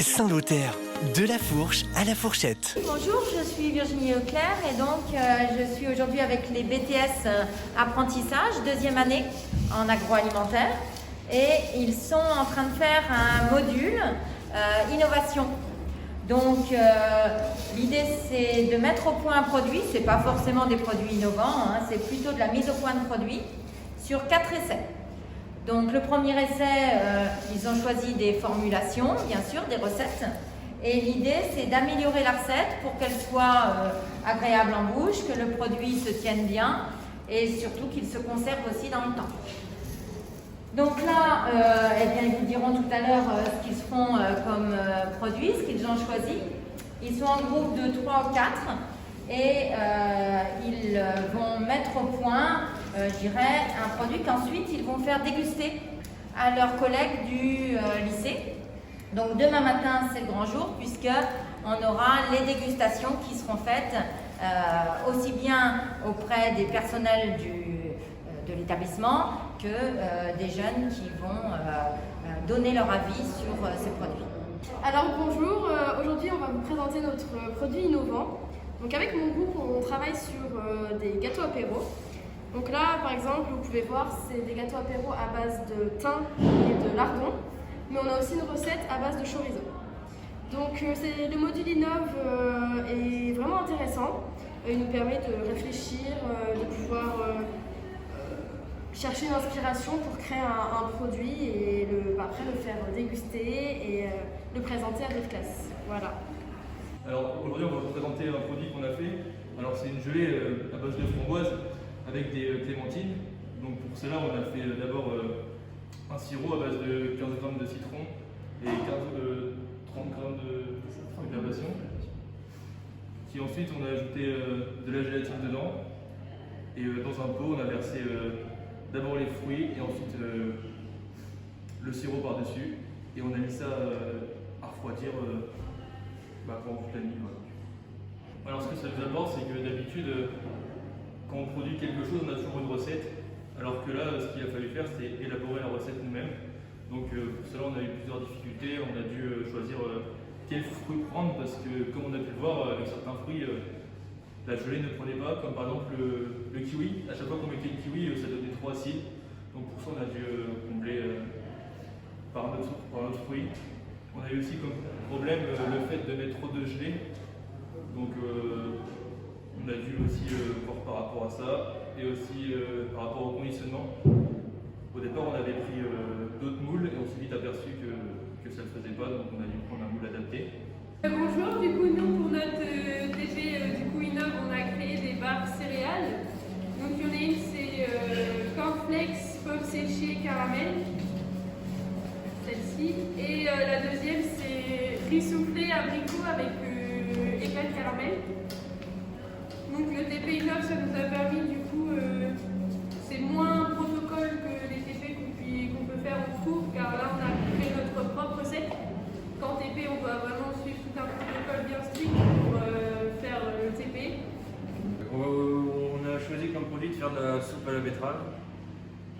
Saint-Lothaire, de la fourche à la fourchette. Bonjour, je suis Virginie Leclerc et donc je suis aujourd'hui avec les BTS apprentissage, deuxième année en agroalimentaire, et ils sont en train de faire un module innovation. Donc l'idée c'est de mettre au point un produit, c'est pas forcément des produits innovants, c'est plutôt de la mise au point de produits sur 4 essais. Donc le premier essai, ils ont choisi des formulations, bien sûr, des recettes. Et l'idée, c'est d'améliorer la recette pour qu'elle soit agréable en bouche, que le produit se tienne bien et surtout qu'il se conserve aussi dans le temps. Donc là, eh bien, ils vous diront tout à l'heure ce qu'ils font comme produit, ce qu'ils ont choisi. Ils sont en groupe de 3 ou 4 et ils vont mettre au point, je dirais, un produit qu'ensuite ils vont faire déguster à leurs collègues du lycée. Donc demain matin, c'est le grand jour puisqu'on aura les dégustations qui seront faites aussi bien auprès des personnels de l'établissement que des jeunes qui vont donner leur avis sur ces produits. Alors bonjour, aujourd'hui on va vous présenter notre produit innovant. Donc avec mon groupe, on travaille sur des gâteaux apéro. Donc là, par exemple, vous pouvez voir, c'est des gâteaux apéro à base de thym et de lardon. Mais on a aussi une recette à base de chorizo. Donc le module Innove est vraiment intéressant. Il nous permet de réfléchir, de pouvoir chercher une inspiration pour créer un produit et après le faire déguster et le présenter à notre classe. Voilà. Alors aujourd'hui on va vous présenter un produit qu'on a fait. Alors c'est une gelée à base de framboise avec des clémentines. Donc pour cela on a fait d'abord un sirop à base de 15 g de citron et 30 g de herbacées. Puis ensuite on a ajouté de la gélatine dedans et dans un pot on a versé d'abord les fruits et ensuite le sirop par dessus et on a mis ça à refroidir pendant toute la nuit. Voilà. Alors ce que ça nous apporte, c'est que d'habitude quand on produit quelque chose on a toujours une recette. Alors que là, ce qu'il a fallu faire, c'est élaborer la recette nous-mêmes. Donc pour cela, on a eu plusieurs difficultés. On a dû choisir quel fruit prendre parce que, comme on a pu le voir, avec certains fruits, la gelée ne prenait pas. Comme par exemple le kiwi. À chaque fois qu'on mettait le kiwi, ça devenait trop acide. Donc pour ça, on a dû combler par un autre fruit. On a eu aussi comme problème le fait de mettre trop de gelée. Donc on a dû aussi voir par rapport à ça. Et aussi par rapport au conditionnement. Au départ, on avait pris d'autres moules et on s'est vite aperçu que ça ne le faisait pas, donc on a dû prendre un moule adapté. Bonjour, du coup nous pour notre DG Innove, on a créé des barres céréales. Donc il y en a une, c'est cornflakes, pommes séchées, caramel, celle-ci. Et la deuxième, c'est riz soufflé, abricot avec éclat de caramel. Donc le TP Innove, ça nous a permis du coup, c'est moins protocole que les TP qu'on peut faire en cours, car là on a créé notre propre recette. Qu'en TP on doit vraiment suivre tout un protocole bien strict pour faire le TP. On a choisi comme produit de faire de la soupe à la betterave.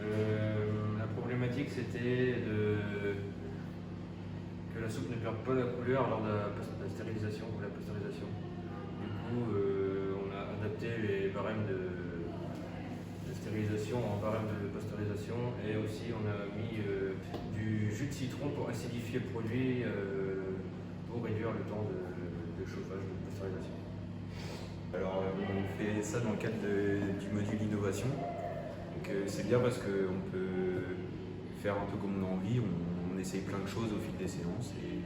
La problématique c'était que la soupe ne perde pas la couleur lors de la stérilisation ou la pasteurisation. Du coup, adapter les barèmes de stérilisation en barème de pasteurisation et aussi on a mis du jus de citron pour acidifier le produit pour réduire le temps de chauffage de pasteurisation. Alors on fait ça dans le cadre du module innovation. Donc c'est bien parce qu'on peut faire un peu comme on a envie, on essaye plein de choses au fil des séances et